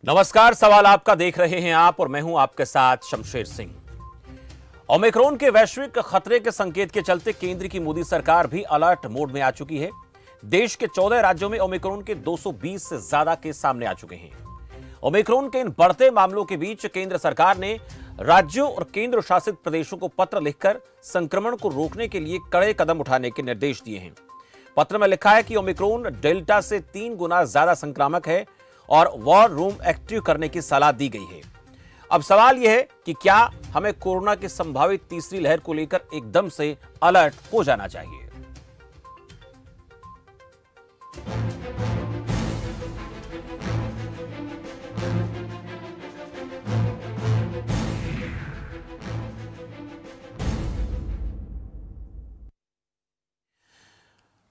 नमस्कार, सवाल आपका देख रहे हैं आप और मैं हूं आपके साथ शमशेर सिंह। ओमिक्रॉन के वैश्विक खतरे के संकेत के चलते केंद्र की मोदी सरकार भी अलर्ट मोड में आ चुकी है। देश के 14 राज्यों में ओमिक्रॉन के 220 से ज्यादा केस सामने आ चुके हैं। ओमिक्रॉन के इन बढ़ते मामलों के बीच केंद्र सरकार ने राज्यों और केंद्र शासित प्रदेशों को पत्र लिखकर संक्रमण को रोकने के लिए कड़े कदम उठाने के निर्देश दिए हैं। पत्र में लिखा है कि ओमिक्रॉन डेल्टा से 3 गुना ज्यादा संक्रामक है और वॉर रूम एक्टिव करने की सलाह दी गई है। अब सवाल यह है कि क्या हमें कोरोना की संभावित तीसरी लहर को लेकर एकदम से अलर्ट हो जाना चाहिए।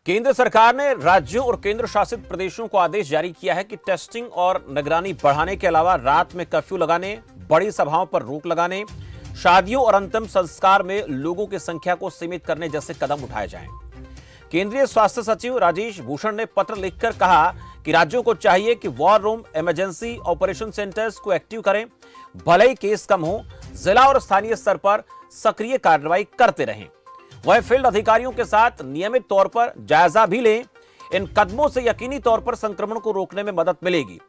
केंद्र सरकार ने राज्यों और केंद्र शासित प्रदेशों को आदेश जारी किया है कि टेस्टिंग और निगरानी बढ़ाने के अलावा रात में कर्फ्यू लगाने, बड़ी सभाओं पर रोक लगाने, शादियों और अंतिम संस्कार में लोगों की संख्या को सीमित करने जैसे कदम उठाए जाएं। केंद्रीय स्वास्थ्य सचिव राजेश भूषण ने पत्र लिखकर कहा कि राज्यों को चाहिए कि war room, emergency operation centres को एक्टिव करें। भले ही केस कम हो, जिला और स्थानीय स्तर पर सक्रिय कार्रवाई करते रहें। वह फील्ड अधिकारियों के साथ नियमित तौर पर जायजा भी लें। इन कदमों से यकीनी तौर पर संक्रमण को रोकने में मदद मिलेगी।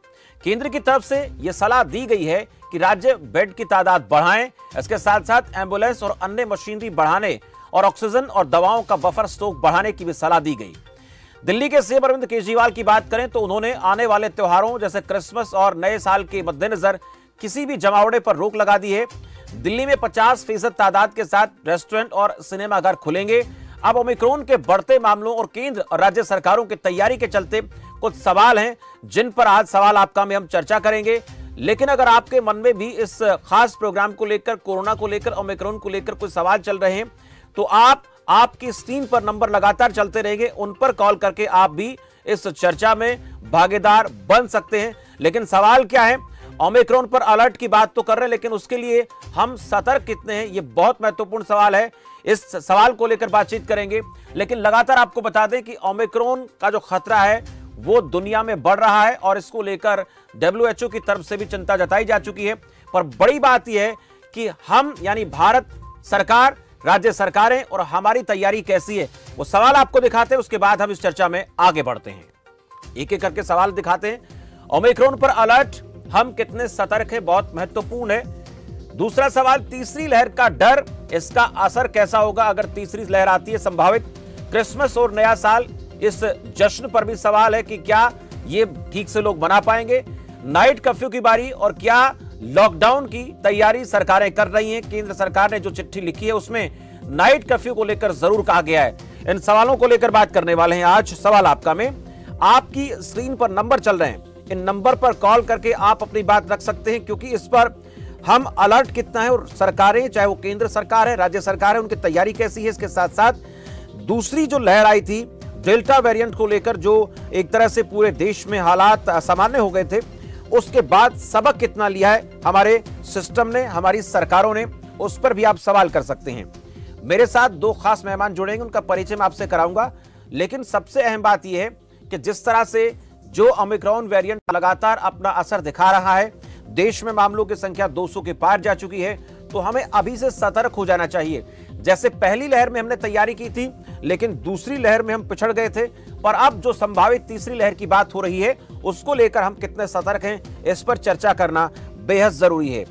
केंद्र की तरफ से यह सलाह दी गई है कि राज्य बेड की तादाद बढ़ाएं। इसके साथ साथ एम्बुलेंस और अन्य मशीनरी बढ़ाने और ऑक्सीजन और दवाओं का बफर स्टॉक बढ़ाने की भी सलाह दी गई। दिल्ली के सीएम अरविंद केजरीवाल की बात करें तो उन्होंने आने वाले त्योहारों जैसे क्रिसमस और नए साल के मद्देनजर किसी भी जमावड़े पर रोक लगा दी है। दिल्ली में 50% तादाद के साथ रेस्टोरेंट और सिनेमाघर खुलेंगे। अब ओमिक्रॉन के बढ़ते मामलों और केंद्र और राज्य सरकारों की तैयारी के चलते कुछ सवाल हैं जिन पर आज सवाल आपका में हम चर्चा करेंगे। लेकिन अगर आपके मन में भी इस खास प्रोग्राम को लेकर, कोरोना को लेकर, ओमिक्रॉन को लेकर कुछ सवाल चल रहे हैं तो आपकी स्क्रीन पर नंबर लगातार चलते रहेंगे, उन पर कॉल करके आप भी इस चर्चा में भागीदार बन सकते हैं। लेकिन सवाल क्या है, ओमिक्रॉन पर अलर्ट की बात तो कर रहे हैं, लेकिन उसके लिए हम सतर्क कितने हैं, यह बहुत महत्वपूर्ण सवाल है। इस सवाल को लेकर बातचीत करेंगे। लेकिन लगातार आपको बता दें कि ओमिक्रॉन का जो खतरा है वो दुनिया में बढ़ रहा है और इसको लेकर WHO की तरफ से भी चिंता जताई जा चुकी है। पर बड़ी बात यह है कि हम यानी भारत सरकार, राज्य सरकारें और हमारी तैयारी कैसी है, वो सवाल आपको दिखाते हैं। उसके बाद हम इस चर्चा में आगे बढ़ते हैं। एक एक करके सवाल दिखाते हैं। ओमिक्रॉन पर अलर्ट, हम कितने सतर्क हैं, बहुत महत्वपूर्ण है। दूसरा सवाल, तीसरी लहर का डर, इसका असर कैसा होगा अगर तीसरी लहर आती है संभावित। क्रिसमस और नया साल, इस जश्न पर भी सवाल है कि क्या ये ठीक से लोग मना पाएंगे। नाइट कर्फ्यू की बारी और क्या लॉकडाउन की तैयारी सरकारें कर रही हैं। केंद्र सरकार ने जो चिट्ठी लिखी है उसमें नाइट कर्फ्यू को लेकर जरूर कहा गया है। इन सवालों को लेकर बात करने वाले हैं आज सवाल आपका में। आपकी स्क्रीन पर नंबर चल रहे हैं, इन नंबर पर कॉल करके आप अपनी बात रख सकते हैं, क्योंकि इस पर हम अलर्ट कितना है और सरकारें, चाहे वो केंद्र सरकार है, राज्य सरकार है, उनकी तैयारी कैसी है। इसके साथ साथ दूसरी जो लहर आई थी डेल्टा वेरिएंट को लेकर, जो एक तरह से पूरे देश में हालात असामान्य हो गए थे, उसके बाद सबक कितना लिया है हमारे सिस्टम ने, हमारी सरकारों ने, उस पर भी आप सवाल कर सकते हैं। मेरे साथ 2 खास मेहमान जुड़ेंगे, उनका परिचय मैं आपसे कराऊंगा। लेकिन सबसे अहम बात यह है कि जिस तरह से जो ओमिक्रॉन वेरिएंट लगातार अपना असर दिखा रहा है, देश में मामलों की संख्या 200 के पार जा चुकी है, तो हमें अभी से सतर्क हो जाना चाहिए। जैसे पहली लहर में हमने तैयारी की थी, लेकिन दूसरी लहर में हम पिछड़ गए थे, पर अब जो संभावित तीसरी लहर की बात हो रही है उसको लेकर हम कितने सतर्क हैं, इस पर चर्चा करना बेहद जरूरी है।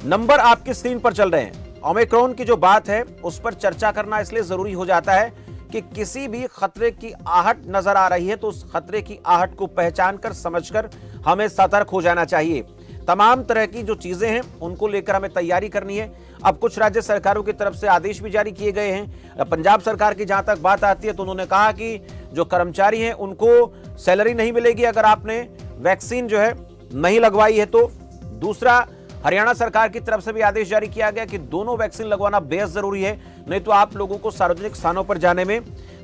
नंबर आपकी स्क्रीन पर चल रहे हैं। ओमिक्रॉन की जो बात है उस पर चर्चा करना इसलिए जरूरी हो जाता है कि किसी भी खतरे की आहट नजर आ रही है तो उस खतरे की आहट को पहचान कर, समझकर हमें सतर्क हो जाना चाहिए। तमाम तरह की जो चीजें हैं उनको लेकर हमें तैयारी करनी है। अब कुछ राज्य सरकारों की तरफ से आदेश भी जारी किए गए हैं। पंजाब सरकार की जहां तक बात आती है तो उन्होंने कहा कि जो कर्मचारी हैं उनको सैलरी नहीं मिलेगी अगर आपने वैक्सीन जो है नहीं लगवाई है तो। दूसरा, हरियाणा सरकार की तरफ से भी आदेश जारी किया गया कि दोनों वैक्सीन लगवाना बेहद जरूरी है, नहीं तो आप लोगों को सार्वजनिक स्थानों पर जाने में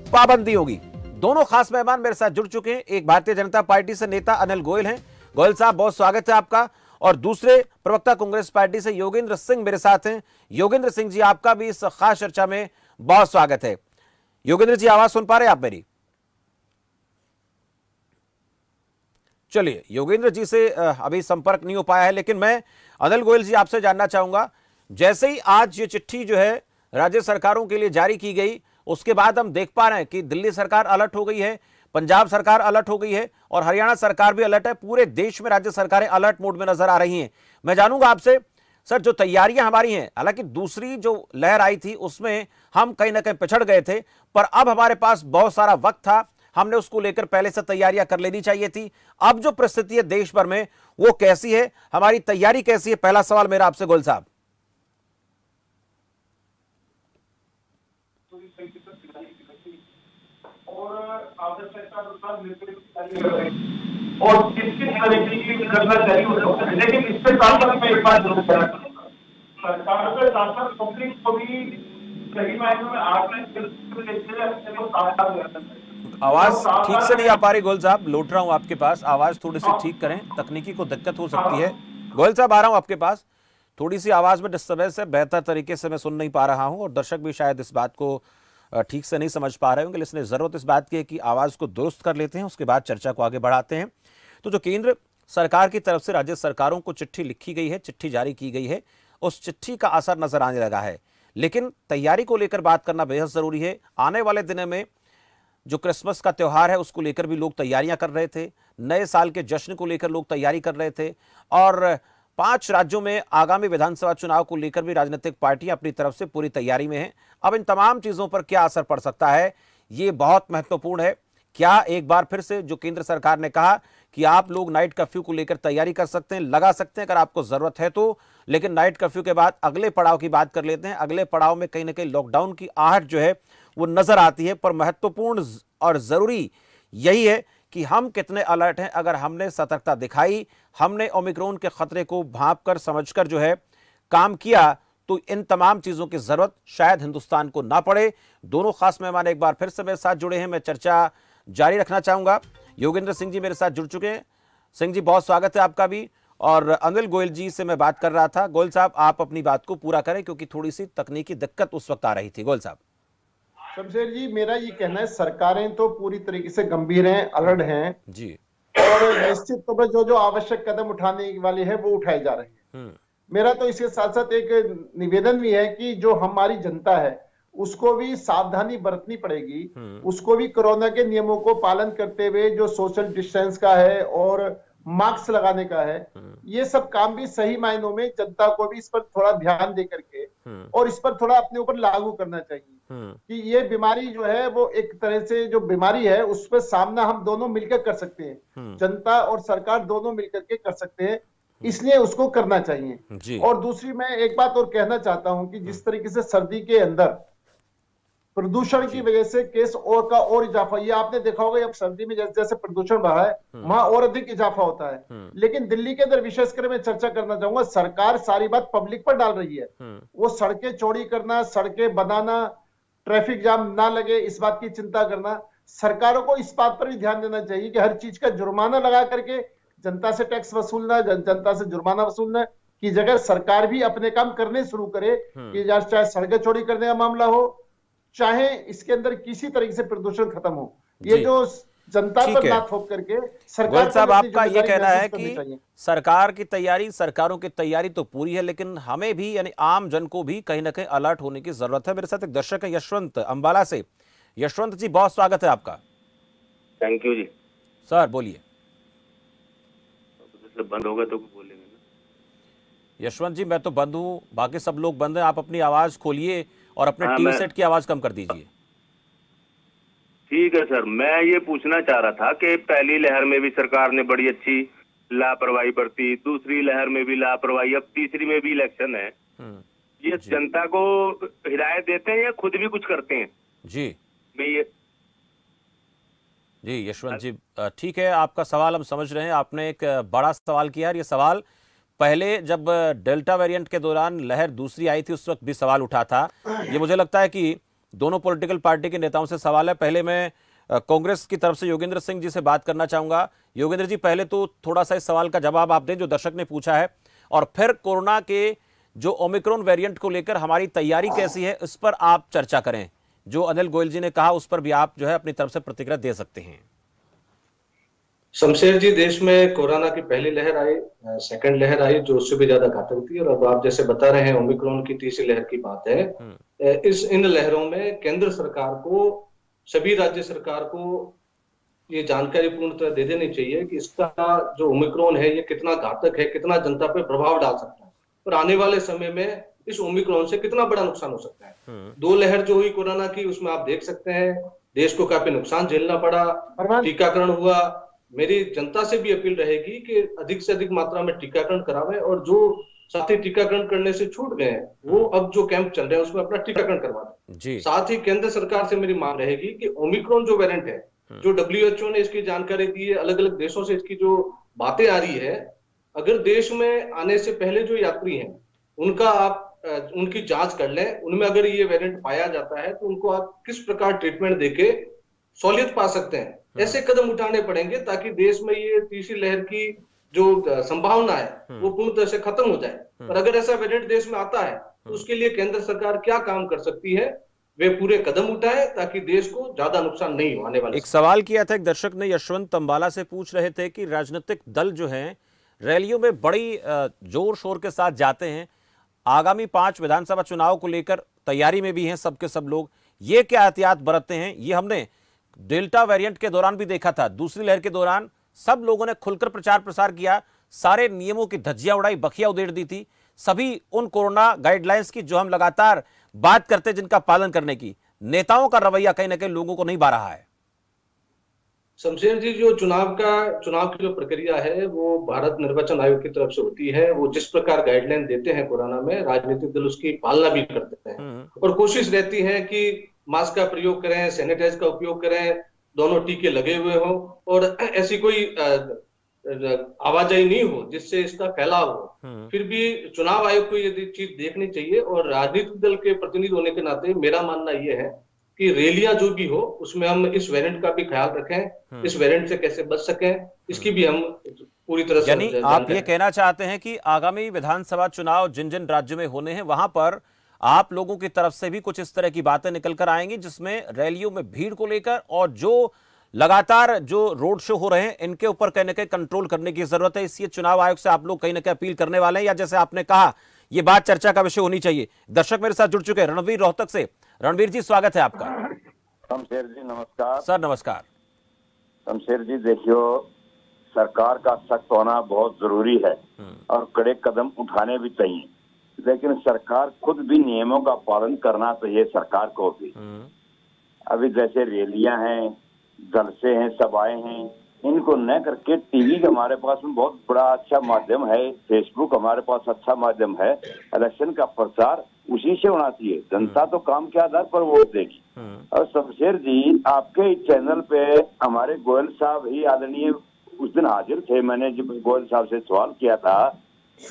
पाबंदी होगी। दोनों खास मेहमान मेरे साथ जुड़ चुके हैं। एक भारतीय जनता पार्टी से नेता अनिल गोयल हैं। गोयल साहब, बहुत स्वागत है आपका। और दूसरे प्रवक्ता कांग्रेस पार्टी से योगेंद्र सिंह मेरे साथ हैं। योगेंद्र सिंह जी, आपका भी इस खास चर्चा में बहुत स्वागत है। योगेंद्र जी, आवाज सुन पा रहे हैं आप मेरी? चलिए, योगेंद्र जी से अभी संपर्क नहीं हो पाया है, लेकिन मैं अनिल गोयल जी आपसे जानना चाहूंगा, जैसे ही आज ये चिट्ठी जो है राज्य सरकारों के लिए जारी की गई, उसके बाद हम देख पा रहे हैं कि दिल्ली सरकार अलर्ट हो गई है, पंजाब सरकार अलर्ट हो गई है और हरियाणा सरकार भी अलर्ट है। पूरे देश में राज्य सरकारें अलर्ट मोड में नजर आ रही हैं। मैं जानूंगा आपसे सर, जो तैयारियां हमारी हैं, हालांकि दूसरी जो लहर आई थी उसमें हम कहीं ना कहीं पिछड़ गए थे, पर अब हमारे पास बहुत सारा वक्त था, हमने उसको लेकर पहले से तैयारियां कर लेनी चाहिए थी। अब जो परिस्थिति है देश भर में वो कैसी है, हमारी तैयारी कैसी है? पहला सवाल मेरा आपसे गोयल साहब। और किसकी करना चाहिए, लेकिन इससे साथ मैं एक बात जरूर कहना चाहूंगा, सरकार के साथ पब्लिक को भी सही मायनों में आवाज ठीक से नहीं आ पा रही गोयल साहब, लौट रहा हूं आपके पास, आवाज थोड़ी सी ठीक करें, तकनीकी को दिक्कत हो सकती है। गोयल साहब आ रहा हूं आपके पास, थोड़ी सी आवाज में डिस्टर्बेंस है, बेहतर तरीके से मैं सुन नहीं पा रहा हूं और दर्शक भी शायद इस बात को ठीक से नहीं समझ पा रहे होंगे, इसलिए जरूरत इस बात की है कि आवाज को दुरुस्त कर लेते हैं, उसके बाद चर्चा को आगे बढ़ाते हैं। तो जो केंद्र सरकार की तरफ से राज्य सरकारों को चिट्ठी लिखी गई है, चिट्ठी जारी की गई है, उस चिट्ठी का असर नजर आने लगा है, लेकिन तैयारी को लेकर बात करना बेहद जरूरी है। आने वाले दिनों में जो क्रिसमस का त्यौहार है उसको लेकर भी लोग तैयारियां कर रहे थे, नए साल के जश्न को लेकर लोग तैयारी कर रहे थे और 5 राज्यों में आगामी विधानसभा चुनाव को लेकर भी राजनीतिक पार्टियां अपनी तरफ से पूरी तैयारी में हैं। अब इन तमाम चीजों पर क्या असर पड़ सकता है, ये बहुत महत्वपूर्ण है। क्या एक बार फिर से जो केंद्र सरकार ने कहा कि आप लोग नाइट कर्फ्यू को लेकर तैयारी कर सकते हैं, लगा सकते हैं अगर आपको जरूरत है तो, लेकिन नाइट कर्फ्यू के बाद अगले पड़ाव की बात कर लेते हैं। अगले पड़ाव में कहीं ना कहीं लॉकडाउन की आहट जो है वो नजर आती है, पर महत्वपूर्ण और जरूरी यही है कि हम कितने अलर्ट हैं। अगर हमने सतर्कता दिखाई, हमने ओमिक्रॉन के खतरे को भांपकर समझकर जो है काम किया, तो इन तमाम चीजों की जरूरत शायद हिंदुस्तान को ना पड़े। दोनों खास मेहमान एक बार फिर से मेरे साथ जुड़े हैं, मैं चर्चा जारी रखना चाहूंगा। योगेंद्र सिंह जी मेरे साथ जुड़ चुके हैं। सिंह जी बहुत स्वागत है आपका भी। और अनिल गोयल जी से मैं बात कर रहा था। गोयल साहब आप अपनी बात को पूरा करें क्योंकि थोड़ी सी तकनीकी दिक्कत उस वक्त आ रही थी। गोयल साहब। शमशेर जी, मेरा ये कहना है सरकारें तो पूरी तरीके से गंभीर हैं, अलर्ट हैं जी, और निश्चित तौर पर जो जो आवश्यक कदम उठाने वाले हैं वो उठाए जा रहे हैं। मेरा तो इसके साथ साथ एक निवेदन भी है कि जो हमारी जनता है उसको भी सावधानी बरतनी पड़ेगी, उसको भी कोरोना के नियमों को पालन करते हुए जो सोशल डिस्टेंस का है और मास्क लगाने का है, ये सब काम भी सही मायनों में जनता को भी इस पर थोड़ा ध्यान दे करके और इस पर थोड़ा अपने ऊपर लागू करना चाहिए कि ये बीमारी जो है वो एक तरह से जो बीमारी है उस पर सामना हम दोनों मिलकर कर सकते हैं, जनता और सरकार दोनों मिलकर के कर सकते हैं, इसलिए उसको करना चाहिए। और दूसरी मैं एक बात और कहना चाहता हूं कि जिस तरीके से सर्दी के अंदर प्रदूषण की वजह से केस और का और इजाफा, ये आपने देखा होगा अब सर्दी में जैसे जैसे प्रदूषण बढ़ा है वहां और अधिक इजाफा होता है। लेकिन दिल्ली के अंदर विशेषकर मैं चर्चा करना चाहूंगा, सरकार सारी बात पब्लिक पर डाल रही है। वो सड़कें चौड़ी करना, सड़कें बनाना, ट्रैफिक जाम ना लगे इस बात की चिंता करना, सरकारों को इस बात पर भी ध्यान देना चाहिए कि हर चीज का जुर्माना लगा करके जनता से टैक्स वसूलना, जनता से जुर्माना वसूलना की जगह सरकार भी अपने काम करने शुरू करे कि चाहे सड़कें चौड़ी करने का मामला हो, चाहे इसके अंदर किसी तरीके से प्रदूषण खत्म हो, ये जो जनता पर ना थोप करके सरकार साहब आपका ये कहना है कि सरकार की तैयारी, सरकारों की तैयारी तो पूरी है, लेकिन हमें भी यानी आम जन को भी कहीं ना कहीं अलर्ट होने की जरूरत है। मेरे साथ एक दर्शक है यशवंत अंबाला से। यशवंत जी बहुत स्वागत है आपका। Thank you ji. सर बोलिए। बंद होगा तो बोलेंगे ना। यशवंत जी मैं तो बंद हूँ, बाकी सब लोग बंद हैं, आप अपनी आवाज खोलिए और अपने टीवी सेट की आवाज कम कर दीजिए। ठीक है सर, मैं ये पूछना चाह रहा था कि पहली लहर में भी सरकार ने बड़ी अच्छी लापरवाही बरती, दूसरी लहर में भी लापरवाही, अब तीसरी में भी इलेक्शन है, ये जनता को हिदायत देते हैं या खुद भी कुछ करते हैं? जी मैं ये जी यशवंत जी ठीक है, आपका सवाल हम समझ रहे हैं। आपने एक बड़ा सवाल किया है। ये सवाल पहले जब डेल्टा वेरिएंट के दौरान लहर दूसरी आई थी उस वक्त भी सवाल उठा था। ये मुझे लगता है कि दोनों पॉलिटिकल पार्टी के नेताओं से सवाल है। पहले मैं कांग्रेस की तरफ से योगेंद्र सिंह जी से बात करना चाहूंगा। योगेंद्र जी पहले तो थोड़ा सा इस सवाल का जवाब आप दें जो दर्शक ने पूछा है, और फिर कोरोना के जो ओमिक्रॉन वेरिएंट को लेकर हमारी तैयारी कैसी है इस पर आप चर्चा करें। जो अनिल गोयल जी ने कहा उस पर भी आप जो है अपनी तरफ से प्रतिक्रिया दे सकते हैं। शमशेर जी, देश में कोरोना की पहली लहर आई, सेकंड लहर आई जो उससे भी ज्यादा घातक थी, और अब आप जैसे बता रहे हैं ओमिक्रॉन की तीसरी लहर की बात है। इन लहरों में केंद्र सरकार को, सभी राज्य सरकार को ये जानकारी पूर्ण तरह दे देनी चाहिए कि इसका जो ओमिक्रॉन है ये कितना घातक है, कितना जनता पे प्रभाव डाल सकता है, और आने वाले समय में इस ओमिक्रॉन से कितना बड़ा नुकसान हो सकता है। दो लहर जो हुई कोरोना की, उसमें आप देख सकते हैं देश को काफी नुकसान झेलना पड़ा, टीकाकरण हुआ। मेरी जनता से भी अपील रहेगी कि अधिक से अधिक मात्रा में टीकाकरण करावें, और जो साथी टीकाकरण करने से छूट गए हैं वो अब जो कैंप चल रहे हैं उसमें अपना टीकाकरण करवा दें। साथ ही केंद्र सरकार से मेरी मांग रहेगी कि ओमिक्रॉन जो वेरिएंट है, जो WHO ने इसकी जानकारी दी है, अलग अलग देशों से इसकी जो बातें आ रही है, अगर देश में आने से पहले जो यात्री हैं उनका आप उनकी जांच कर लें, उनमें अगर ये वेरिएंट पाया जाता है तो उनको आप किस प्रकार ट्रीटमेंट देके सहूलियत पा सकते हैं। ऐसे कदम उठाने पड़ेंगे ताकि देश में ये तीसरी लहर की जो संभावना है वो पूर्ण तरह से खत्म हो जाए। और अगर ऐसा वेरिएंट देश में आता है तो उसके लिए केंद्र सरकार क्या काम कर सकती है, वे पूरे कदम उठाए ताकि देश को ज्यादा नुकसान नहीं होने वाला। एक सवाल किया था एक दर्शक ने, यशवंत अंबाला से पूछ रहे थे कि राजनीतिक दल जो हैं रैलियों में बड़ी जोर शोर के साथ जाते हैं, आगामी 5 विधानसभा चुनाव को लेकर तैयारी में भी हैं सबके सब लोग, ये क्या एहतियात बरतते हैं? ये हमने डेल्टा वेरिएंट के दौरान भी देखा था, दूसरी लहर के दौरान सब लोगों ने खुलकर प्रचार प्रसार किया, सारे नियमों की धज्जियां उड़ाई, बखिया उधेड़ दी थी, सभी उन कोरोना गाइडलाइंस की जो हम लगातार बात करते हैं जिनका पालन करने की। नेताओं का रवैया कहीं ना कहीं लोगों को नहीं भा रहा है। शमशेर जी, जो चुनाव की जो प्रक्रिया है वो भारत निर्वाचन आयोग की तरफ से होती है। वो जिस प्रकार गाइडलाइन देते हैं कोरोना में, राजनीतिक दल उसकी पालना भी करते हैं, और कोशिश रहती है कि मास्क का प्रयोग करें, सैनिटाइज का उपयोग करें, दोनों टीके लगे हुए हों, और ऐसी कोई आवाजाही नहीं हो जिससे इसका फैलाव हो। फिर भी चुनाव आयोग को ये चीज देखनी चाहिए, और राजनीतिक दल के प्रतिनिधि होने के नाते मेरा मानना यह है कि रैलियां जो भी हो उसमें हम इस वेरिएंट का भी ख्याल रखें, इस वेरिएंट से कैसे बच सकें इसकी भी हम पूरी तरह से। यानी आप ये कहना चाहते हैं कि आगामी विधानसभा चुनाव जिन जिन राज्यों में होने हैं वहां पर आप लोगों की तरफ से भी कुछ इस तरह की बातें निकल कर आएंगी जिसमें रैलियों में भीड़ को लेकर और जो लगातार जो रोड शो हो रहे हैं इनके ऊपर कहीं ना कहीं कंट्रोल करने की जरूरत है। इसलिए चुनाव आयोग से आप लोग कहीं ना कहीं अपील करने वाले हैं, या जैसे आपने कहा ये बात चर्चा का विषय होनी चाहिए। दर्शक मेरे साथ जुड़ चुके हैं रणवीर रोहतक से। रणवीर जी, स्वागत है आपका। शमशेर जी नमस्कार। सर नमस्कार। शमशेर जी, देखियो, सरकार का सख्त होना बहुत जरूरी है और कड़े कदम उठाने भी चाहिए, लेकिन सरकार खुद भी नियमों का पालन करना चाहिए सरकार को भी। अभी जैसे रैलियां हैं, जलसे हैं, सभाएं हैं, इनको न करके टीवी हमारे पास में बहुत बड़ा अच्छा माध्यम है, फेसबुक हमारे पास अच्छा माध्यम है, इलेक्शन का प्रचार उसी से होना चाहिए। जनता तो काम के आधार पर वोट देगी। और शमशेर जी, आपके इस चैनल पे हमारे गोयल साहब ही आदरणीय उस दिन हाजिर थे, मैंने जब गोयल साहब से सवाल किया था,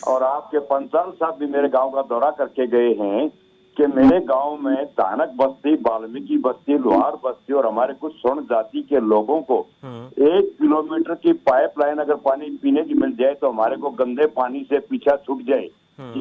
और आपके पंचाल साहब भी मेरे गांव का दौरा करके गए हैं कि मेरे गांव में दानक बस्ती, वाल्मीकि बस्ती, लोहार बस्ती और हमारे कुछ स्वर्ण जाति के लोगों को 1 किलोमीटर की पाइपलाइन अगर पानी पीने की मिल जाए तो हमारे को गंदे पानी से पीछा छूट जाए।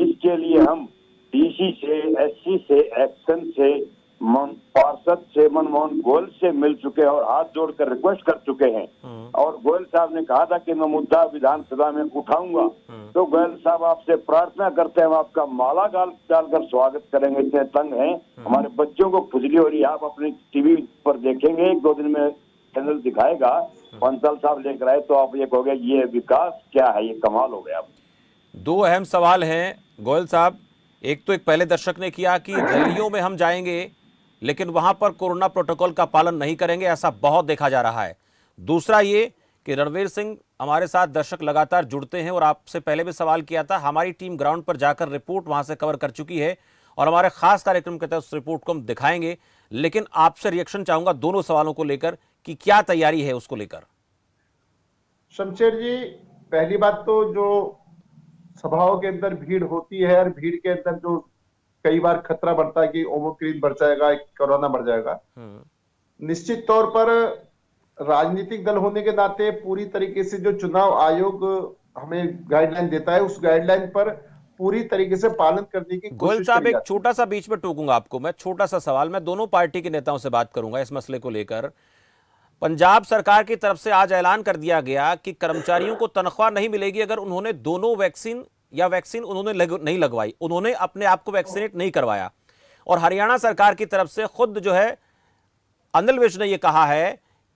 इसके लिए हम डीसी से, एससी से, एक्शन से, पार्षद से, मनमोहन गोयल से मिल चुके हैं और हाथ जोड़कर रिक्वेस्ट कर चुके हैं। और गोयल साहब ने कहा था कि मैं मुद्दा विधानसभा में उठाऊंगा, तो गोयल साहब आपसे प्रार्थना करते हैं, हम आपका माला डालकर स्वागत करेंगे। इतने तंग हैं, हमारे बच्चों को खुजली हो रही है। आप अपनी टीवी पर देखेंगे, 1-2 दिन में चैनल दिखाएगा, पंचाल साहब लेकर आए तो आप ये कहोगे ये विकास क्या है, ये कमाल हो गया। 2 अहम सवाल हैं गोयल साहब। एक तो एक पहले दर्शक ने किया कि रैलियों में हम जाएंगे लेकिन वहां पर कोरोना प्रोटोकॉल का पालन नहीं करेंगे, ऐसा बहुत देखा जा रहा है। दूसरा ये कि रणवीर सिंह, हमारे साथ दर्शक लगातार जुड़ते हैं और आपसे पहले भी सवाल किया था, हमारी टीम ग्राउंड पर जाकर रिपोर्ट वहां से कवर कर चुकी है और हमारे खास कार्यक्रम के तहत उस रिपोर्ट को हम दिखाएंगे। लेकिन आपसे रिएक्शन चाहूंगा दोनों सवालों को लेकर कि क्या तैयारी है उसको लेकर। शमशेर जी, पहली बात तो जो सभाओं के अंदर भीड़ होती है और भीड़ के अंदर जो कई बार खतरा बढ़ता है कि ओमिक्रॉन बढ़ जाएगा, कोरोना बढ़ जाएगा, निश्चित तौर पर राजनीतिक दल होने के नाते पूरी तरीके से जो चुनाव आयोग हमें गाइडलाइन देता है उस गाइडलाइन पर पूरी तरीके से पालन करने की गोयल कोशिश साहब, करी एक जाती है। छोटा सा बीच में टोकूंगा आपको मैं, छोटा सा सवाल, मैं दोनों पार्टी के नेताओं से बात करूंगा इस मसले को लेकर। पंजाब सरकार की तरफ से आज ऐलान कर दिया गया कि कर्मचारियों को तनख्वाह नहीं मिलेगी अगर उन्होंने दोनों वैक्सीन या वैक्सीन उन्होंने नहीं लगवाई, उन्होंने अपने आप को वैक्सीनेट नहीं करवाया। और हरियाणा सरकार की तरफ से खुद जो है अनिल विज ने यह कहा है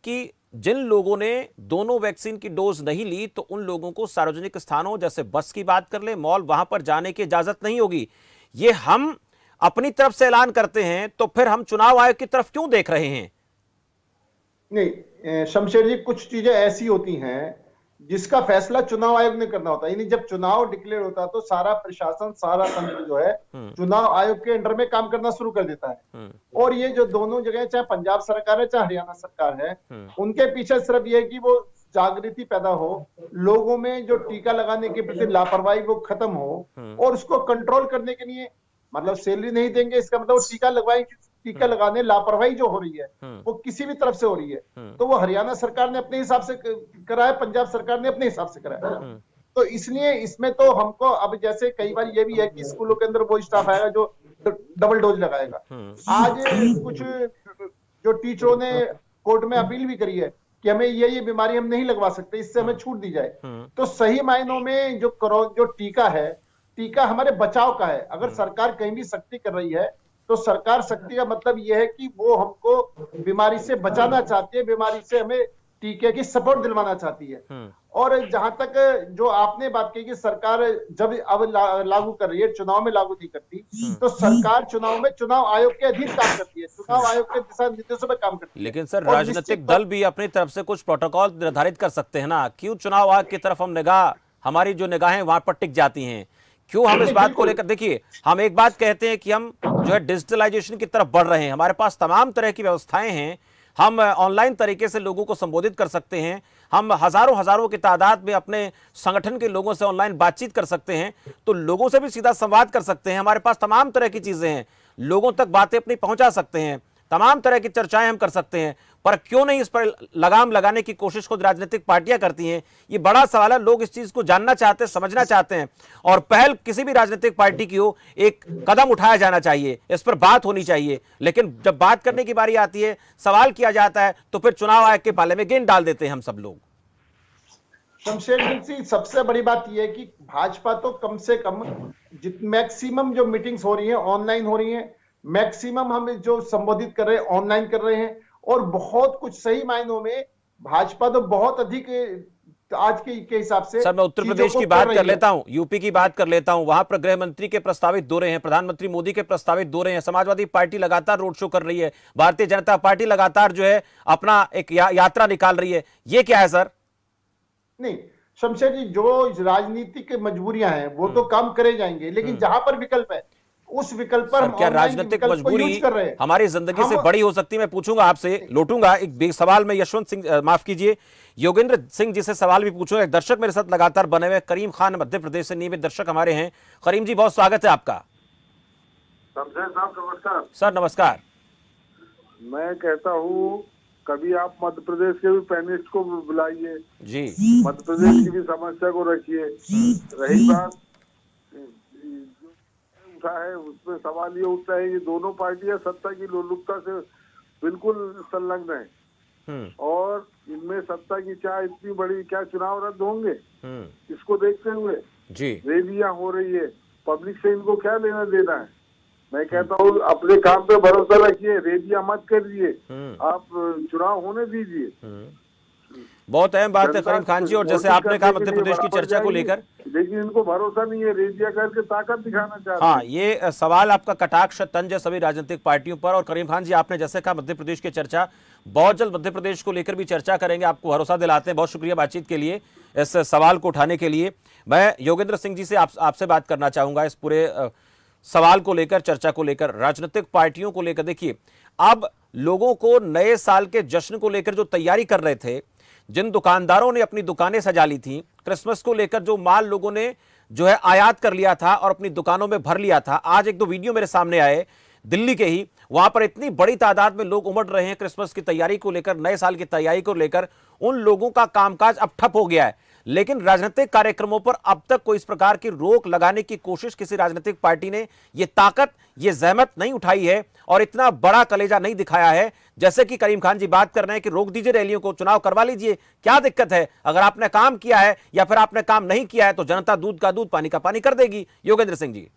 कि जिन लोगों ने दोनों वैक्सीन की डोज नहीं ली तो उन लोगों को सार्वजनिक स्थानों जैसे बस की बात कर ले, मॉल, वहां पर जाने की इजाजत नहीं होगी। ये हम अपनी तरफ से ऐलान करते हैं तो फिर हम चुनाव आयोग की तरफ क्यों देख रहे हैं? नहीं शमशेर जी, कुछ चीजें ऐसी होती हैं जिसका फैसला चुनाव आयोग ने करना होता है। यानी जब चुनाव डिक्लेयर होता है तो सारा प्रशासन, सारा तंत्र जो है चुनाव आयोग के अंडर में काम करना शुरू कर देता है। और ये जो दोनों जगह, चाहे पंजाब सरकार है चाहे हरियाणा सरकार है, उनके पीछे सिर्फ ये है कि वो जागृति पैदा हो, लोगों में जो टीका लगाने के प्रति लापरवाही वो खत्म हो, और उसको कंट्रोल करने के लिए, मतलब सैलरी नहीं देंगे इसका मतलब टीका लगवाएंगे, टीका लगाने लापरवाही जो हो रही है वो किसी भी तरफ से हो रही है, तो वो हरियाणा सरकार ने अपने हिसाब से कराया, पंजाब सरकार ने अपने हिसाब से कराया। तो इसलिए इसमें तो हमको अब जैसे कई बार ये भी है कि स्कूलों के अंदर वो स्टाफ आएगा जो डबल डोज लगाएगा। आज कुछ जो टीचरों ने कोर्ट में अपील भी करी है कि हमें ये बीमारी हम नहीं लगवा सकते, इससे हमें छूट दी जाए। तो सही मायनों में जो टीका है, टीका हमारे बचाव का है। अगर सरकार कहीं भी सख्ती कर रही है तो सरकार सख्ती का मतलब यह है कि वो हमको बीमारी से बचाना चाहती है, बीमारी से हमें टीके की सपोर्ट दिलवाना चाहती है। और जहां तक जो आपने बात की कि सरकार जब अब लागू कर रही है, चुनाव में लागू नहीं करती, तो सरकार चुनाव में चुनाव आयोग के अधीन काम करती है, चुनाव आयोग के दिशा निर्देशों में काम करती है। लेकिन सर, राजनीतिक दल भी अपनी तरफ से कुछ प्रोटोकॉल निर्धारित कर सकते हैं ना। क्यों चुनाव आयोग की तरफ हम निगाह, हमारी जो निगाहें वहां पर टिक जाती हैं? क्यों हम इस बात को लेकर, देखिए हम एक बात कहते हैं कि हम जो है डिजिटलाइजेशन की तरफ बढ़ रहे हैं, हमारे पास तमाम तरह की व्यवस्थाएं हैं, हम ऑनलाइन तरीके से लोगों को संबोधित कर सकते हैं, हम हजारों की तादाद में अपने संगठन के लोगों से ऑनलाइन बातचीत कर सकते हैं, तो लोगों से भी सीधा संवाद कर सकते हैं, हमारे पास तमाम तरह की चीजें हैं, लोगों तक बातें अपनी पहुंचा सकते हैं, तमाम तरह की चर्चाएं हम कर सकते हैं। पर क्यों नहीं इस पर लगाम लगाने की कोशिश खुद राजनीतिक पार्टियां करती हैं? ये बड़ा सवाल है। लोग इस चीज को जानना चाहते हैं, समझना चाहते हैं, और पहल किसी भी राजनीतिक पार्टी की हो, एक कदम उठाया जाना चाहिए, इस पर बात होनी चाहिए। लेकिन जब बात करने की बारी आती है, सवाल किया जाता है, तो फिर चुनाव आयोग के पाले में गेंद डाल देते हैं हम सब लोग। शमशेर जी, सबसे बड़ी बात यह है कि भाजपा तो कम से कम मैक्सिमम जो मीटिंग्स हो रही है ऑनलाइन हो रही है, मैक्सिमम हम जो संबोधित कर रहे हैं ऑनलाइन कर रहे हैं, और बहुत कुछ सही मायनों में भाजपा तो बहुत अधिक आज के हिसाब से। सर, मैं उत्तर प्रदेश की बात कर लेता हूं, यूपी की बात कर लेता हूं, वहां पर गृह मंत्री के प्रस्तावित दौरे हैं, प्रधानमंत्री मोदी के प्रस्तावित दौरे हैं, समाजवादी पार्टी लगातार रोड शो कर रही है, भारतीय जनता पार्टी लगातार जो है अपना एक यात्रा निकाल रही है। ये क्या है सर? नहीं शमशेर जी, जो राजनीतिक मजबूरियां हैं वो तो काम करे जाएंगे, लेकिन जहां पर विकल्प है उस विकल्प पर क्या राजनीतिक मजबूरी हमारी जिंदगी से बड़ी हो सकती है? मैं पूछूंगा आपसे, लौटूंगा एक सवाल में यशवंत सिंह, माफ कीजिए, योगेंद्र सिंह जी से सवाल भी पूछूंगा। एक दर्शक मेरे साथ लगातार बने हुए, करीम खान मध्य प्रदेश से नियमित दर्शक हमारे हैं। करीम जी, बहुत स्वागत है आपका। नमस्कार सर। नमस्कार। मैं कहता हूँ कभी आप मध्य प्रदेश के भी पैनलिस्ट को बुलाइए जी, मध्य प्रदेश की भी समस्या को रखिए। रही बात है, उसमें सवाल ये उठता है ये दोनों पार्टियां सत्ता की लोलुपता से बिल्कुल संलग्न है, और इनमें सत्ता की चाह इतनी बड़ी, क्या चुनाव रद्द होंगे? इसको देखते हुए जी रैलियां हो रही है, पब्लिक से इनको क्या लेना देना है? मैं कहता हूँ अपने काम पे भरोसा रखिए, रैलियां मत करिए, आप चुनाव होने दीजिए। बहुत अहम बात है करीम खान जी, और जैसे आपने कहा मध्य प्रदेश की चर्चा को लेकर, लेकिन इनको भरोसा नहीं है, रेडिया करके ताकत दिखाना चाहते हैं। हाँ, ये सवाल आपका कटाक्ष तंज है सभी राजनीतिक पार्टियों पर। और करीम खान जी, आपने जैसे कहा मध्य प्रदेश की चर्चा, बहुत जल्द मध्य प्रदेश को लेकर भी चर्चा करेंगे, आपको भरोसा दिलाते हैं। बहुत शुक्रिया बातचीत के लिए, इस सवाल को उठाने के लिए। मैं योगेंद्र सिंह जी से आपसे बात करना चाहूंगा इस पूरे सवाल को लेकर, चर्चा को लेकर, राजनीतिक पार्टियों को लेकर। देखिए, अब लोगों को नए साल के जश्न को लेकर जो तैयारी कर रहे थे, जिन दुकानदारों ने अपनी दुकानें सजा ली थी, क्रिसमस को लेकर जो माल लोगों ने जो है आयात कर लिया था और अपनी दुकानों में भर लिया था, आज एक दो वीडियो मेरे सामने आए दिल्ली के ही, वहां पर इतनी बड़ी तादाद में लोग उमड़ रहे हैं क्रिसमस की तैयारी को लेकर, नए साल की तैयारी को लेकर। उन लोगों का कामकाज अब ठप हो गया है। लेकिन राजनीतिक कार्यक्रमों पर अब तक कोई इस प्रकार की रोक लगाने की कोशिश किसी राजनीतिक पार्टी ने ये ताकत, ये जहमत नहीं उठाई है और इतना बड़ा कलेजा नहीं दिखाया है। जैसे कि करीम खान जी बात कर रहे हैं कि रोक दीजिए रैलियों को, चुनाव करवा लीजिए, क्या दिक्कत है? अगर आपने काम किया है या फिर आपने काम नहीं किया है तो जनता दूध का दूध पानी का पानी कर देगी। योगेंद्र सिंह जी।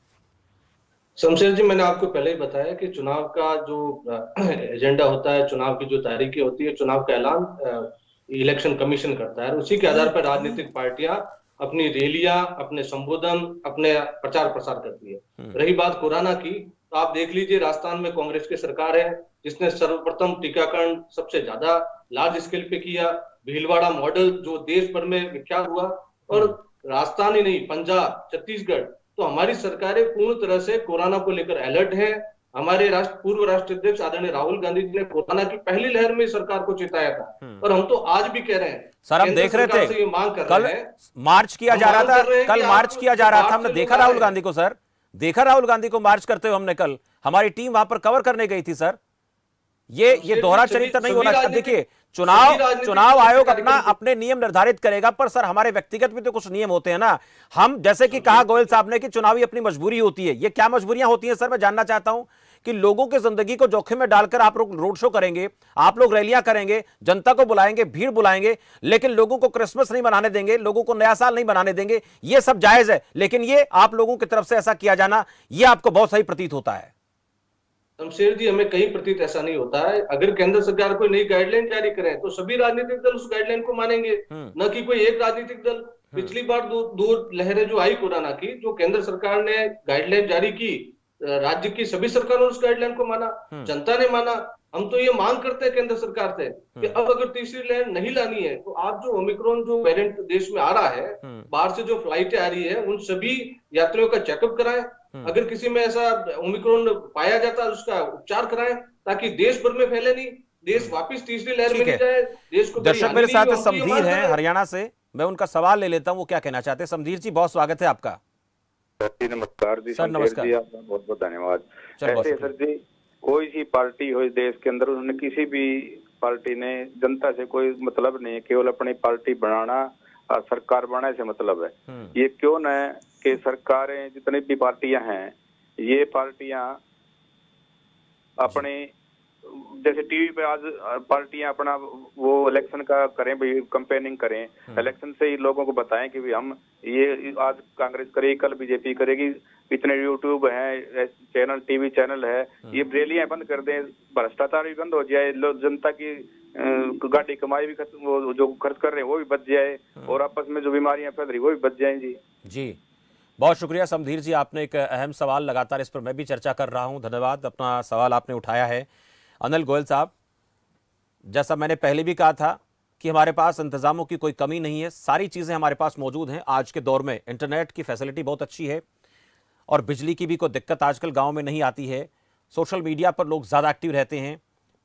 शमशेर जी, मैंने आपको पहले ही बताया कि चुनाव का जो एजेंडा होता है, चुनाव की जो तारीखें होती है, चुनाव का ऐलान इलेक्शन कमीशन करता है। उसी के आधार पर राजनीतिक पार्टियां अपनी रैलियां, अपने संबोधन, अपने प्रचार प्रसार करती है। रही बात कोरोना की, तो आप देख लीजिए राजस्थान में कांग्रेस की सरकार है जिसने सर्वप्रथम टीकाकरण सबसे ज्यादा लार्ज स्केल पे किया। भीलवाड़ा मॉडल जो देश भर में विख्यात हुआ, और राजस्थान ही नहीं, पंजाब, छत्तीसगढ़, तो हमारी सरकारें पूर्ण तरह से कोरोना को लेकर अलर्ट है। हमारे पूर्व राष्ट्राध्यक्ष आदरणीय राहुल गांधी जी ने कोरोना की पहली लहर में सरकार को चेताया था, और हम तो आज भी कह रहे हैं। सर, हम देख रहे थे मांग कर कल रहे हैं, मार्च किया जा रहा था, कल मार्च किया जा रहा था, हमने देखा राहुल गांधी को। सर, देखा राहुल गांधी को मार्च करते हुए हमने कल, हमारी टीम वहां पर कवर करने गई थी। सर, ये दोहरा चरित्र नहीं होना चाहिए। देखिए, चुनाव आयोग अपने नियम निर्धारित करेगा, पर सर हमारे व्यक्तिगत भी तो कुछ नियम होते हैं ना। हम जैसे कि कहा गोयल साहब ने कि चुनावी अपनी मजबूरी होती है। ये क्या मजबूरियां होती हैं सर? मैं जानना चाहता हूं कि लोगों की जिंदगी को जोखिम में डालकर आप लोग रोड शो करेंगे, आप लोग रैलियां करेंगे, जनता को बुलाएंगे, भीड़ बुलाएंगे, लेकिन लोगों को क्रिसमस नहीं मनाने देंगे, लोगों को नया साल नहीं मनाने देंगे। ये सब जायज है, लेकिन ये आप लोगों की तरफ से ऐसा किया जाना, ये आपको बहुत सही प्रतीत होता है। शमशेर जी, हमें कहीं प्रतीत ऐसा नहीं होता है। अगर केंद्र सरकार कोई नई गाइडलाइन जारी करे तो सभी राजनीतिक दल उस गाइडलाइन को मानेंगे, न कि कोई एक राजनीतिक दल। पिछली बार दो लहरें जो आई कोरोना की, जो केंद्र सरकार ने गाइडलाइन जारी की, राज्य की सभी सरकारों ने उस गाइडलाइन को माना, जनता ने माना। हम तो ये मांग करते हैं केंद्र सरकार से कि अब अगर तीसरी लहर नहीं लानी है तो आप जो ओमिक्रॉन जो वेरिएंट देश में आ रहा है, बाहर से जो फ्लाइटें आ रही है, उन सभी यात्रियों का चेकअप कराएं। अगर किसी में ऐसा ओमिक्रॉन पाया जाता है उसका उपचार कराएं, ताकि देश भर में फैले नहीं, देश वापस तीसरी लहर में नहीं जाए, देश को। दर्शक मेरे साथ समधीर हैं हरियाणा से, मैं उनका सवाल ले लेता हूं, वो क्या कहना चाहते हैं। समधीर जी, बहुत स्वागत है आपका। जी नमस्कार जी। सर नमस्कार जी, आपका बहुत बहुत धन्यवाद। ऐसे सर जी, कोई सी पार्टी हो इस देश के अंदर, उन्होंने किसी भी पार्टी ने जनता से कोई मतलब नहीं है, केवल अपनी पार्टी बनाना और सरकार बनाने से मतलब है। ये क्यों न है कि सरकारें जितनी भी पार्टियां हैं, ये पार्टियां अपने जैसे टीवी पे आज पार्टियां अपना वो इलेक्शन का करें भाई, कैंपेनिंग करें, इलेक्शन से ही लोगों को बताएं कि भाई हम ये आज कांग्रेस करेगी, कल बीजेपी करेगी, इतने यूट्यूब है, चैनल, टीवी चैनल है, ये रैलियां बंद कर दें, भ्रष्टाचार भी बंद हो जाए, लोग जनता की गाड़ी कमाई भी वो जो खर्च कर रहे हैं वो भी बच जाए, और आपस में जो बीमारियां फैल रही वो भी बच जाएंगी। जी, बहुत शुक्रिया समधीर जी, आपने एक अहम सवाल, लगातार इस पर मैं भी चर्चा कर रहा हूं, धन्यवाद, अपना सवाल आपने उठाया है। अनिल गोयल साहब, जैसा मैंने पहले भी कहा था कि हमारे पास इंतजामों की कोई कमी नहीं है, सारी चीजें हमारे पास मौजूद हैं। आज के दौर में इंटरनेट की फैसिलिटी बहुत अच्छी है और बिजली की भी कोई दिक्कत आजकल गांव में नहीं आती है। सोशल मीडिया पर लोग ज़्यादा एक्टिव रहते हैं,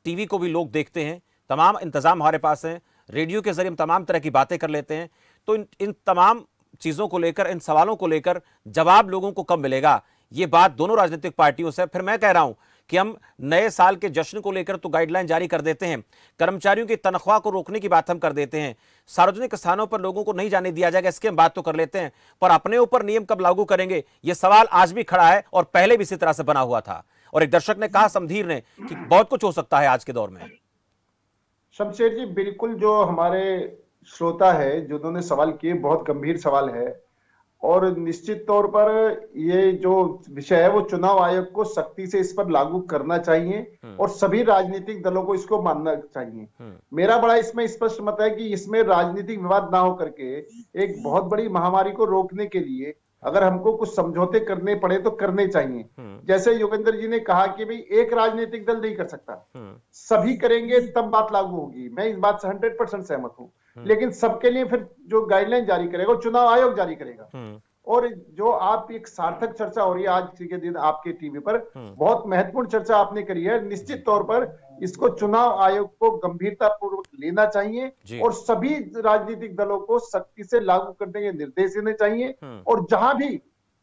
टीवी को भी लोग देखते हैं, तमाम इंतजाम हमारे पास हैं, रेडियो के जरिए हम तमाम तरह की बातें कर लेते हैं। तो इन तमाम चीज़ों को लेकर, इन सवालों को लेकर जवाब लोगों को कब मिलेगा, ये बात दोनों राजनीतिक पार्टियों से। फिर मैं कह रहा हूं कि हम नए साल के जश्न को लेकर तो गाइडलाइन जारी कर देते हैं, कर्मचारियों की तनख्वाह को रोकने की बात हम कर देते हैं, सार्वजनिक स्थानों पर लोगों को नहीं जाने दिया जाएगा, इसकी हम बात तो कर लेते हैं, पर अपने ऊपर नियम कब लागू करेंगे, यह सवाल आज भी खड़ा है और पहले भी इसी तरह से बना हुआ था। और एक दर्शक ने कहा, समधीर ने, कि बहुत कुछ हो सकता है आज के दौर में। शमशेर जी, बिल्कुल जो हमारे श्रोता है जिन्होंने सवाल किए, बहुत गंभीर सवाल है, और निश्चित तौर पर ये जो विषय है वो चुनाव आयोग को सख्ती से इस पर लागू करना चाहिए और सभी राजनीतिक दलों को इसको मानना चाहिए। मेरा बड़ा इसमें स्पष्ट मत है कि इसमें राजनीतिक विवाद ना हो करके एक बहुत बड़ी महामारी को रोकने के लिए अगर हमको कुछ समझौते करने पड़े तो करने चाहिए। जैसे योगेंद्र जी ने कहा कि भाई एक राजनीतिक दल नहीं कर सकता, सभी करेंगे तब बात लागू होगी, मैं इस बात से 100% सहमत हूं। लेकिन सबके लिए फिर जो गाइडलाइन जारी करेगा वो चुनाव आयोग जारी करेगा। और जो आप एक सार्थक चर्चा हो रही है आज के दिन आपके टीवी पर, बहुत महत्वपूर्ण चर्चा आपने करी है। निश्चित तौर पर इसको चुनाव आयोग को गंभीरता पूर्वक लेना चाहिए और सभी राजनीतिक दलों को सख्ती से लागू करने के निर्देश देने चाहिए। और जहां भी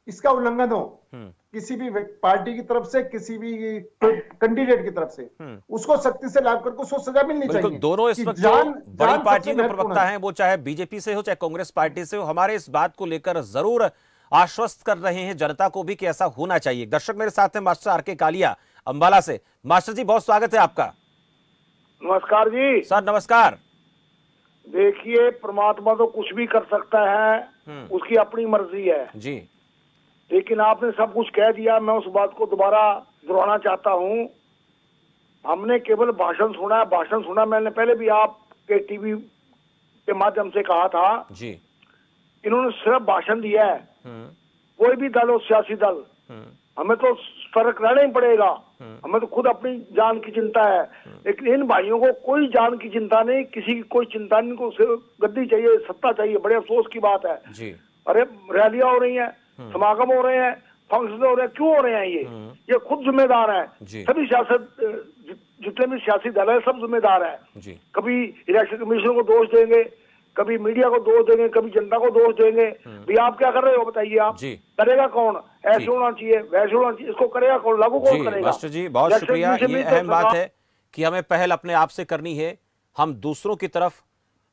इसका उल्लंघन हो किसी भी पार्टी की तरफ से, किसी भी कैंडिडेट की तरफ से, उसको सख्ती से लागू करके उसको सजा मिलनी चाहिए। दोनों इस वक्त जो बड़ी पार्टियों के प्रवक्ता हैं, वो चाहे बीजेपी से हो चाहे कांग्रेस पार्टी से हो, हमारे इस बात को लेकर जरूर आश्वस्त कर रहे हैं जनता को भी कि ऐसा होना चाहिए। दर्शक मेरे साथ हैं मास्टर आर के कालिया अंबाला से। मास्टर जी, बहुत स्वागत है आपका। नमस्कार जी। सर नमस्कार। देखिए, परमात्मा तो कुछ भी कर सकता है, उसकी अपनी मर्जी है जी, लेकिन आपने सब कुछ कह दिया। मैं उस बात को दोबारा दोहराना चाहता हूँ। हमने केवल भाषण सुना है, भाषण सुना। मैंने पहले भी आपके टीवी के माध्यम से कहा था जी, इन्होंने सिर्फ भाषण दिया है। कोई भी दल हो, सियासी दल, हमें तो फर्क रहना ही पड़ेगा। हमें तो खुद अपनी जान की चिंता है, लेकिन इन भाइयों को कोई जान की चिंता नहीं, किसी की कोई चिंता नहीं। इनको गद्दी चाहिए, सत्ता चाहिए। बड़े अफसोस की बात है जी। अरे रैलियां हो रही हैं, समागम हो रहे हैं, फंक्शन हो रहे हैं, क्यों हो रहे हैं? ये खुद जिम्मेदार है। सभी सियासत, जितने भी सियासी दल है, सब जिम्मेदार है। कभी इलेक्शन कमीशन को दोष देंगे, कभी मीडिया को दोष देंगे, कभी जनता को दोष देंगे। भी आप क्या कर रहे हो बताइए? आप करेगा कौन? ऐसे होना चाहिए, वैसे होना चाहिए। इसको करेगा कौन? लागू कौन करेगा? मास्टर जी बहुत शुक्रिया। ये अहम बात है कि हमें पहल अपने आप से करनी है। हम दूसरों की तरफ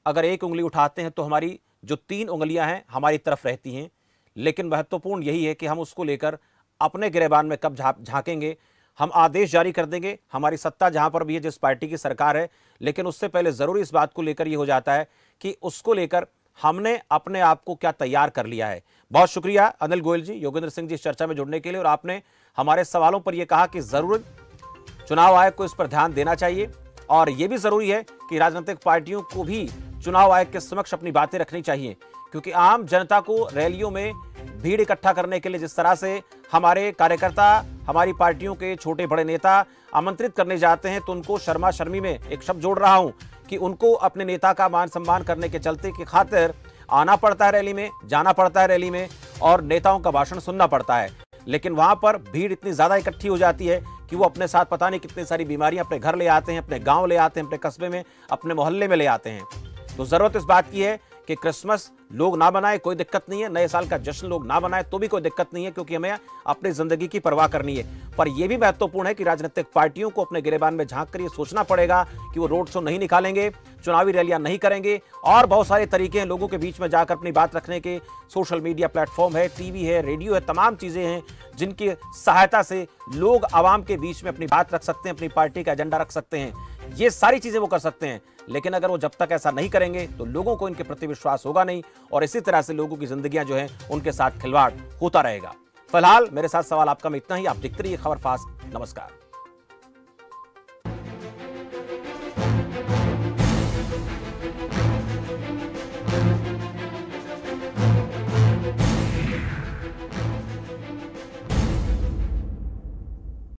अगर एक उंगली उठाते हैं तो हमारी जो 3 उंगलियां हैं हमारी तरफ रहती हैं, लेकिन महत्वपूर्ण यही है कि हम उसको लेकर अपने गिरेबान में कब झांकेंगे। हम आदेश जारी कर देंगे, हमारी सत्ता जहां पर भी है, जिस पार्टी की सरकार है, लेकिन उससे पहले जरूर इस बात को लेकर ये हो जाता है कि उसको लेकर हमने अपने आप को क्या तैयार कर लिया है। बहुत शुक्रिया अनिल गोयल जी, योगेंद्र सिंह जी इस चर्चा में जुड़ने के लिए, और आपने हमारे सवालों पर यह कहा कि जरूर चुनाव आयोग को इस पर ध्यान देना चाहिए, और यह भी जरूरी है कि राजनीतिक पार्टियों को भी चुनाव आयोग के समक्ष अपनी बातें रखनी चाहिए, क्योंकि आम जनता को रैलियों में भीड़ इकट्ठा करने के लिए जिस तरह से हमारे कार्यकर्ता, हमारी पार्टियों के छोटे बड़े नेता आमंत्रित करने जाते हैं, तो उनको शर्मा शर्मी में एक शब्द जोड़ रहा हूं कि उनको अपने नेता का मान सम्मान करने के चलते की खातिर आना पड़ता है रैली में, जाना पड़ता है रैली में, और नेताओं का भाषण सुनना पड़ता है। लेकिन वहां पर भीड़ इतनी ज्यादा इकट्ठी हो जाती है कि वो अपने साथ पता नहीं कितनी सारी बीमारियां अपने घर ले आते हैं, अपने गांव ले आते हैं, अपने कस्बे में, अपने मोहल्ले में ले आते हैं। तो जरूरत इस बात की है कि क्रिसमस लोग ना बनाए, कोई दिक्कत नहीं है। नए साल का जश्न लोग ना बनाए तो भी कोई दिक्कत नहीं है, क्योंकि हमें अपनी जिंदगी की परवाह करनी है। पर यह भी महत्वपूर्ण है कि राजनीतिक पार्टियों को अपने गिरेबान में झांक कर ये सोचना पड़ेगा कि वो रोड शो नहीं निकालेंगे, चुनावी रैलियां नहीं करेंगे, और बहुत सारे तरीके हैं लोगों के बीच में जाकर अपनी बात रखने के। सोशल मीडिया प्लेटफॉर्म है, टीवी है, रेडियो है, तमाम चीजें हैं जिनकी सहायता से लोग आवाम के बीच में अपनी बात रख सकते हैं, अपनी पार्टी का एजेंडा रख सकते हैं। ये सारी चीजें वो कर सकते हैं, लेकिन अगर वो जब तक ऐसा नहीं करेंगे तो लोगों को इनके प्रति विश्वास होगा नहीं, और इसी तरह से लोगों की जिंदगियां जो हैं उनके साथ खिलवाड़ होता रहेगा। फिलहाल मेरे साथ सवाल आपका में इतना ही। आप देखते रहिए खबर फास्ट। नमस्कार।